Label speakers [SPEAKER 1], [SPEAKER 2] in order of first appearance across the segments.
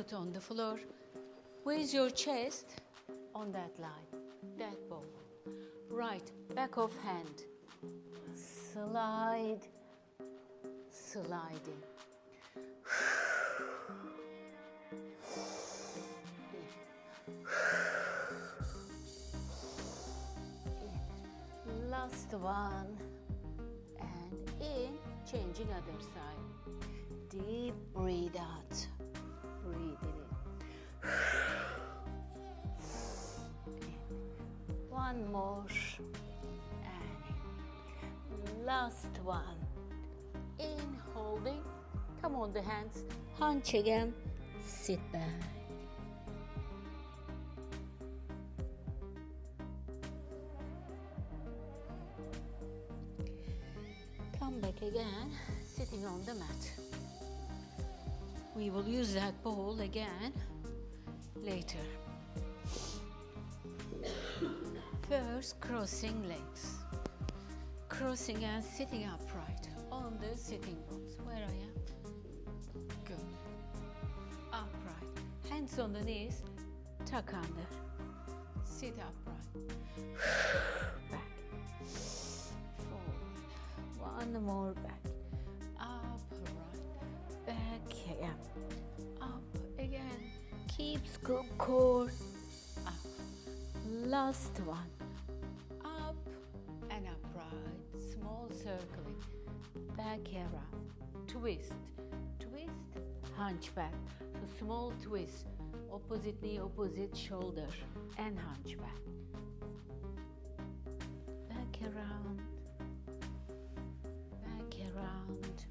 [SPEAKER 1] foot on the floor. With your chest on that line, that ball. Right, back of hand. Slide, sliding. Last one. And in, changing other side. Deep breathe out. Breathe it in. One more. And in. Last one. In, holding. Come on the hands. Hunch again. Sit back. Come back again, sitting on the mat. We will use that ball again later. First, crossing legs. Crossing and sitting upright on the sitting box. Where I am? Good. Upright. Hands on the knees, tuck under. Sit upright. Back. One more back, up, right, back, yeah, up again, keep core, up, last one, up and upright, small circling, back around, twist, hunch back, so small twist, opposite knee, opposite shoulder, and hunch back, back around, around.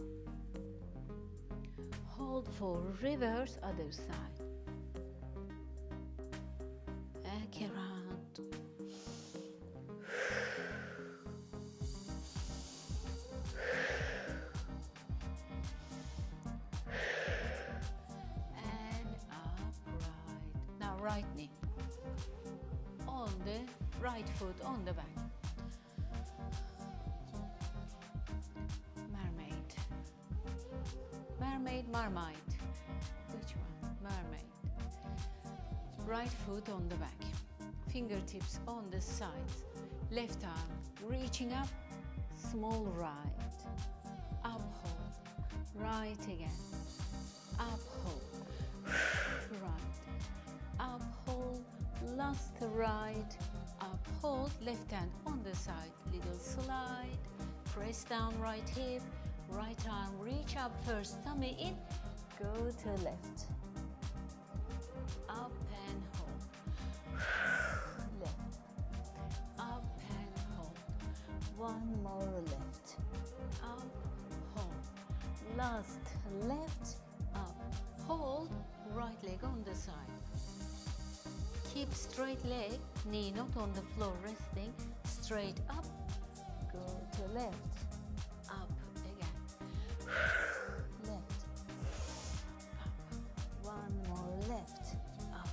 [SPEAKER 1] Hold for reverse other side. Back around. And upright. Now right knee. On the right foot on the back. Mermaid, marmite. Which one? Mermaid. Right foot on the back. Fingertips on the sides. Left arm reaching up. Small right. Up hold. Right again. Up hold. Right. Up hold. Last right. Up hold. Left hand on the side. Little slide. Press down right hip. Right arm, reach up first, tummy in, go to left. Up and hold. Left. Up and hold. One more left. Up, hold. Last left, up, hold, right leg on the side. Keep straight leg, knee not on the floor, resting, straight up, go to left, up. Left, up, one more left, up,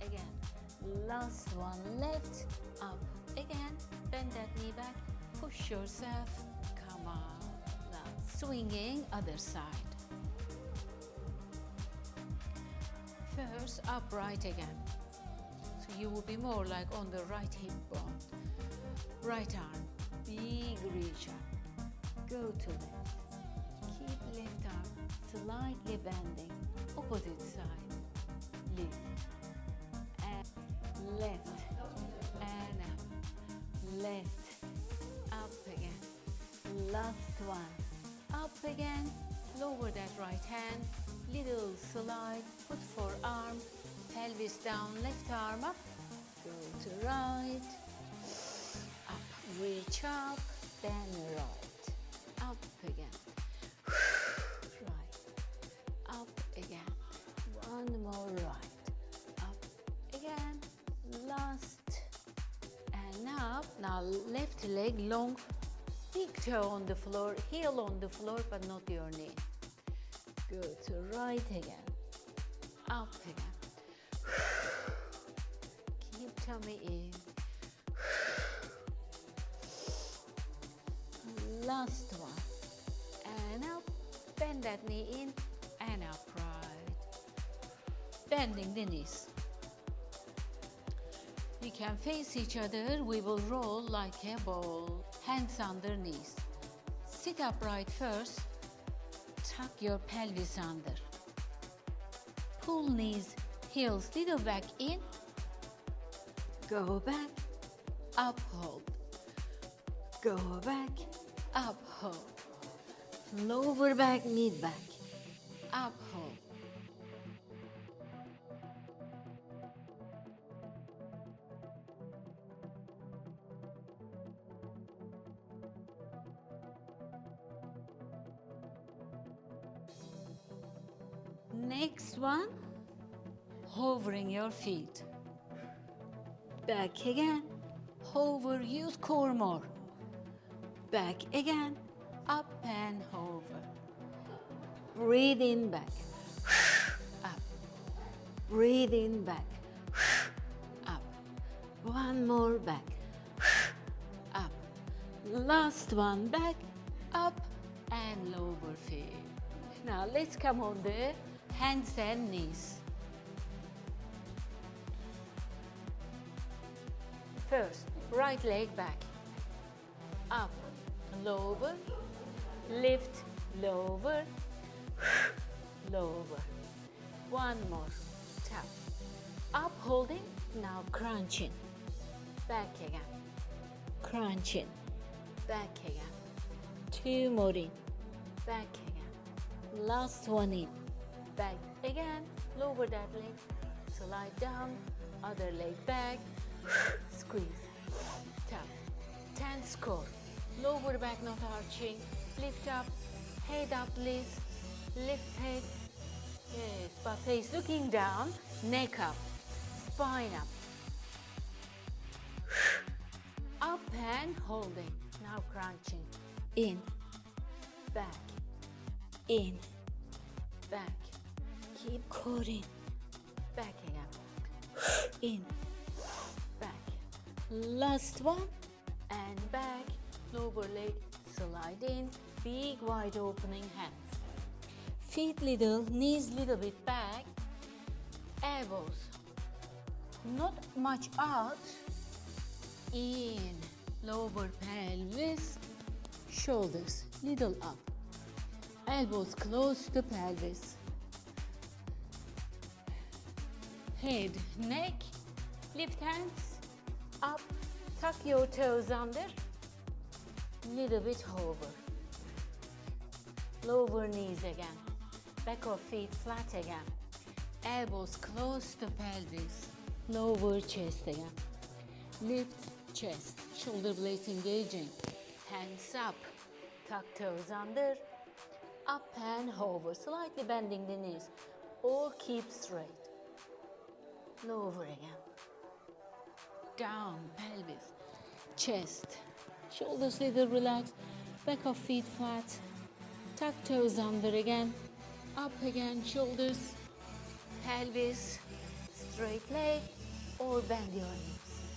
[SPEAKER 1] again, last one left, up, again, bend that knee back, push yourself, come on, now swinging other side. First, upright again, so you will be more like on the right hip bone, right arm, big reach up, go to left. Left arm slightly bending, opposite side, lift, and left, and up, left, up again, last one, up again, lower that right hand, little slide, foot forearm, pelvis down, left arm up, go to right, up, reach up, then right, up again. Up again, one more right, up again, last, and up, now left leg long, big toe on the floor, heel on the floor, but not your knee, go to right again, up again, keep tummy in, last one, and up, bend that knee in, and upright. bending the knees. We can face each other. We will roll like a ball. Hands under knees. Sit upright first. Tuck your pelvis under. Pull knees, heels, little back in. Go back, up, hold. Go back, up, hold. Lower back, mid back. Up, hold. Next one, hovering your feet. Back again, hover, use core more. Back again, up and hover. Breathe in back, up. Breathe in back, up. One more back, up. Last one, back, up and lower feet. Now let's come on the hands and knees. First, right leg back, up, lower, lift, lower, lower. One more, tap. Up holding, now crunching. Back again, crunching. Back again. Two more in, back again. Last one in, back again. Lower that leg, slide down, other leg back, squeeze, tap. 10 score. Lower back not arching, lift up, head up please, lift head. Yes, but face looking down, neck up, spine up. Up and holding, now crunching. In, back, in, back. Keep coding. Back again. In, back. Last one. And back. Lower leg, slide in. Big wide opening hands. Feet little, knees little bit back. Elbows not much out. In. Lower pelvis. Shoulders little up. Elbows close to pelvis. Head, neck, lift hands up, tuck your toes under, little bit hover. Lower knees again, back of feet flat again, elbows close to pelvis, lower chest again. Lift chest, shoulder blades engaging, hands up, tuck toes under, up and hover, slightly bending the knees, or keep straight. Lower again. Down, pelvis, chest, shoulders little relaxed, back of feet flat, tuck toes under again, up again, shoulders, pelvis, straight leg, or bend your knees.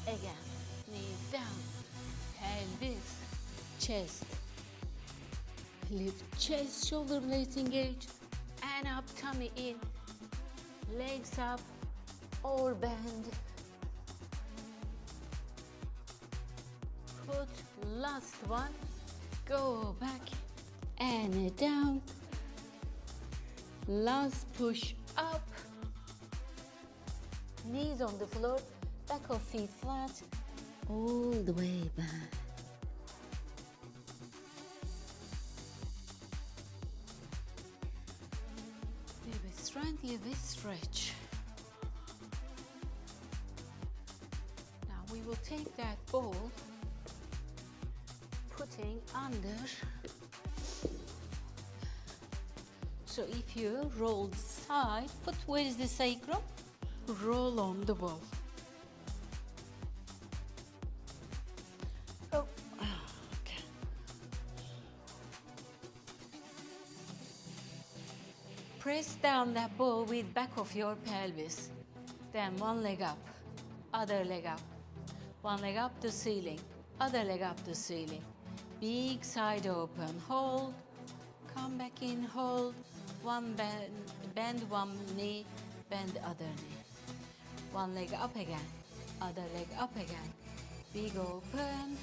[SPEAKER 1] Again, knees down, pelvis, chest, lift chest, shoulder blades engaged, and up, tummy in. Legs up or bend. Put last one. Go back and down. Last push up. Knees on the floor. Back of feet flat. All the way back. Strength, little bit stretch. Now we will take that ball, putting under. So if you roll side, put where is the sacrum? Roll on the ball. Oh, okay. Press down that ball with back of your pelvis. Then one leg up, other leg up. One leg up to ceiling, other leg up to ceiling. Big side open, hold. Come back in, hold. One bend one knee, bend other knee. One leg up again, other leg up again. Big open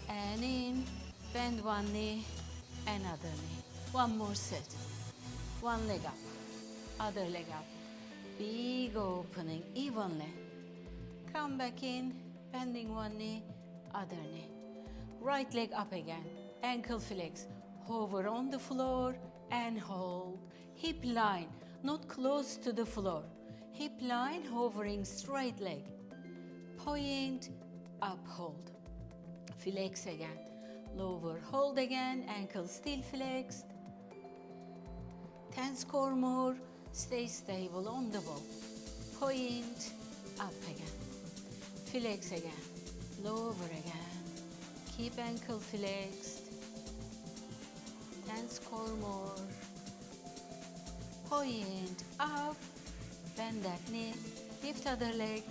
[SPEAKER 1] and in, bend one knee, another knee. One more set. One leg up, other leg up. Big opening evenly. Come back in, bending one knee, other knee. Right leg up again, ankle flex. Hover on the floor and hold. Hip line, not close to the floor. Hip line, hovering straight leg. Point, up, hold. Flex again. Lower, hold again, ankle still flexed. 10 score more, stay stable on the ball. Point, up again. Flex again, lower again. Keep ankle flexed. 10 score more. Point, up. Bend that knee, lift other leg,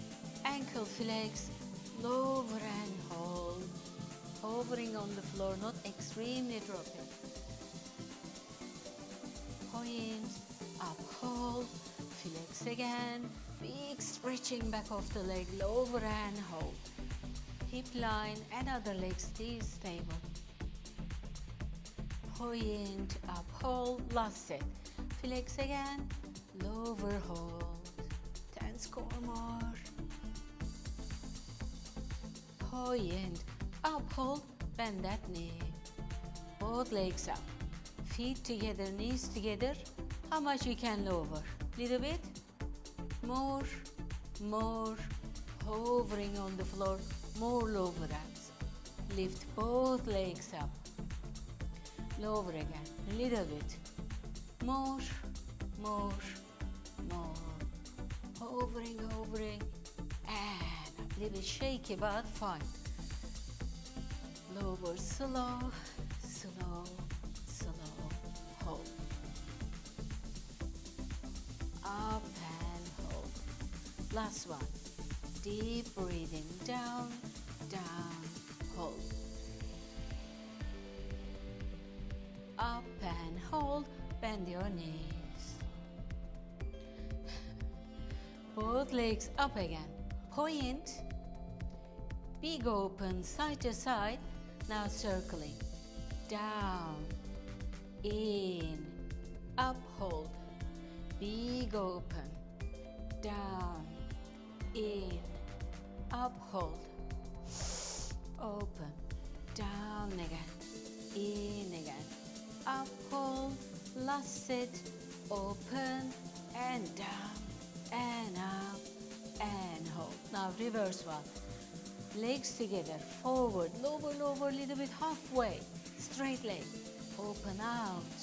[SPEAKER 1] ankle flex, lower and hold. Hovering on the floor, not extremely dropping. Point, up, hold, flex again, big stretching back of the leg, lower and hold. Hip line and other leg still stable. Point, up, hold, last set. Flex again, lower, hold. 10 score more. Point, up, hold, bend that knee. Both legs up. Feet together, knees together. How much you can lower? Little bit? More, more. Hovering on the floor, more lower abs. Lift both legs up. Lower again, little bit. More, more, more. Hovering, hovering, and a little shaky, but fine. Lower, slow, slow, slow, hold. Up and hold. Last one. Deep breathing, down, down, hold. Up and hold, bend your knees. Both legs up again. Point. Big open, side to side. Now circling. Down, in, up, hold. Big open. Down, in, up, hold. Open. Down again. In again. Up, hold. Last set. Open and down and up and hold. Now reverse one. Legs together, forward, lower, lower, little bit halfway. Straight leg, open out,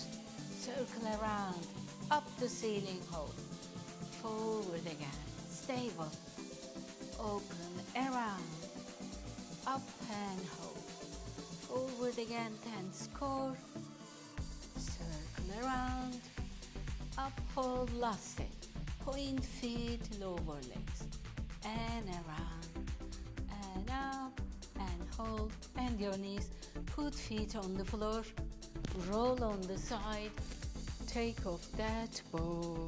[SPEAKER 1] circle around, up the ceiling, hold. Forward again, stable. Open, around, up and hold. Forward again, 10 score. Circle around, up, hold, last set. Point feet, lower legs, and around, and up, and hold, bend your knees, put feet on the floor, roll on the side, take off that ball.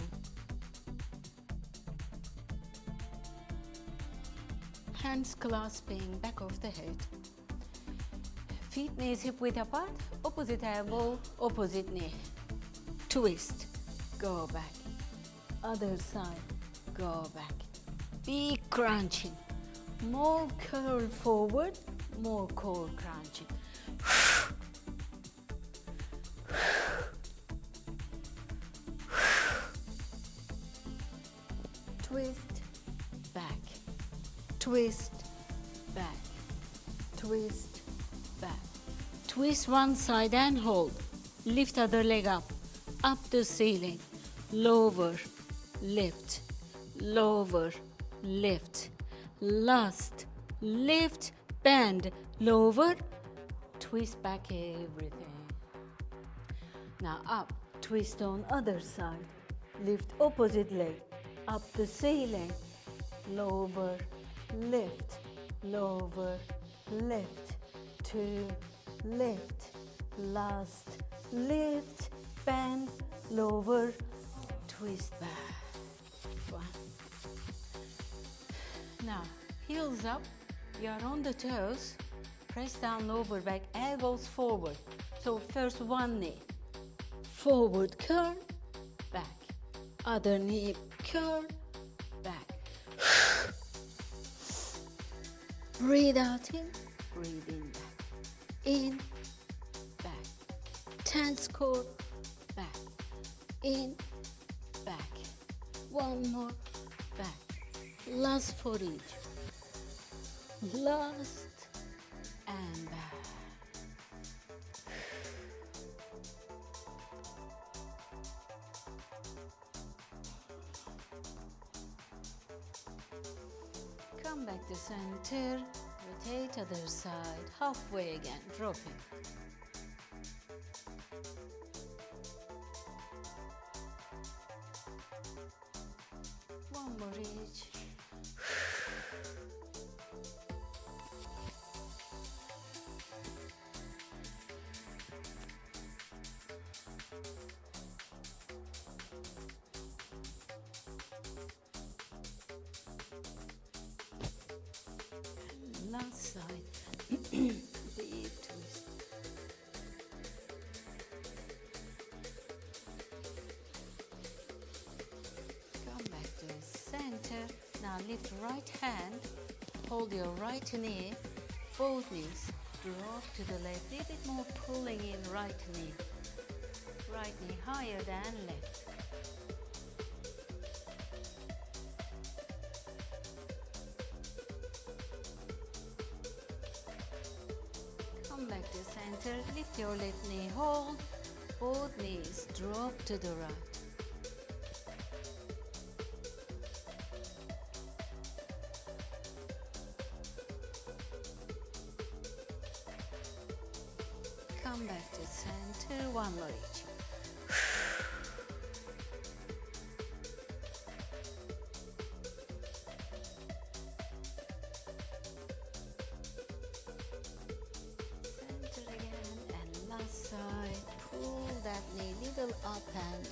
[SPEAKER 1] Hands clasping back of the head. Feet, knees, hip width apart, opposite elbow, opposite knee. Twist, go back. Other side, go back. Big crunching. More curl forward, more core crunching. Twist, back. Twist, back. Twist, back. Twist one side and hold. Lift other leg up the ceiling. Lower, lift, lower, lift. Last, lift, bend, lower, twist back everything. Now up, twist on other side. Lift opposite leg, up the ceiling. Lower, lift, lower, lift. Two, lift, last, lift, bend, lower, twist back. One. Now, heels up, you are on the toes, press down lower back, elbows forward. So first one knee, forward curl, back. Other knee, curl, back. Breathe out in, breathe in back. In, back. Tense core, back. In, back. One more, back. Last for each. Last and back. Come back to center, rotate other side, halfway again, dropping. One more each. Last side, deep twist. Come back to center. Now lift right hand, hold your right knee, both knees, drop to the left, a bit more pulling in right knee. Right knee higher than left. Come back to center, lift your left knee, hold, both knees, drop to the right. Come back to center, one more each. Center again, and last side, pull that knee little up and in.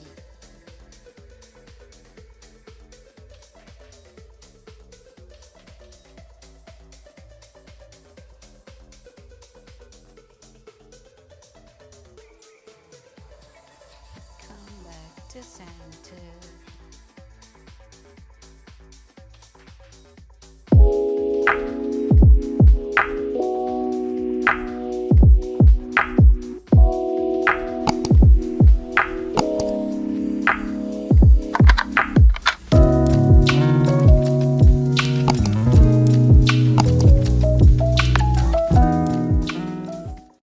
[SPEAKER 1] To center.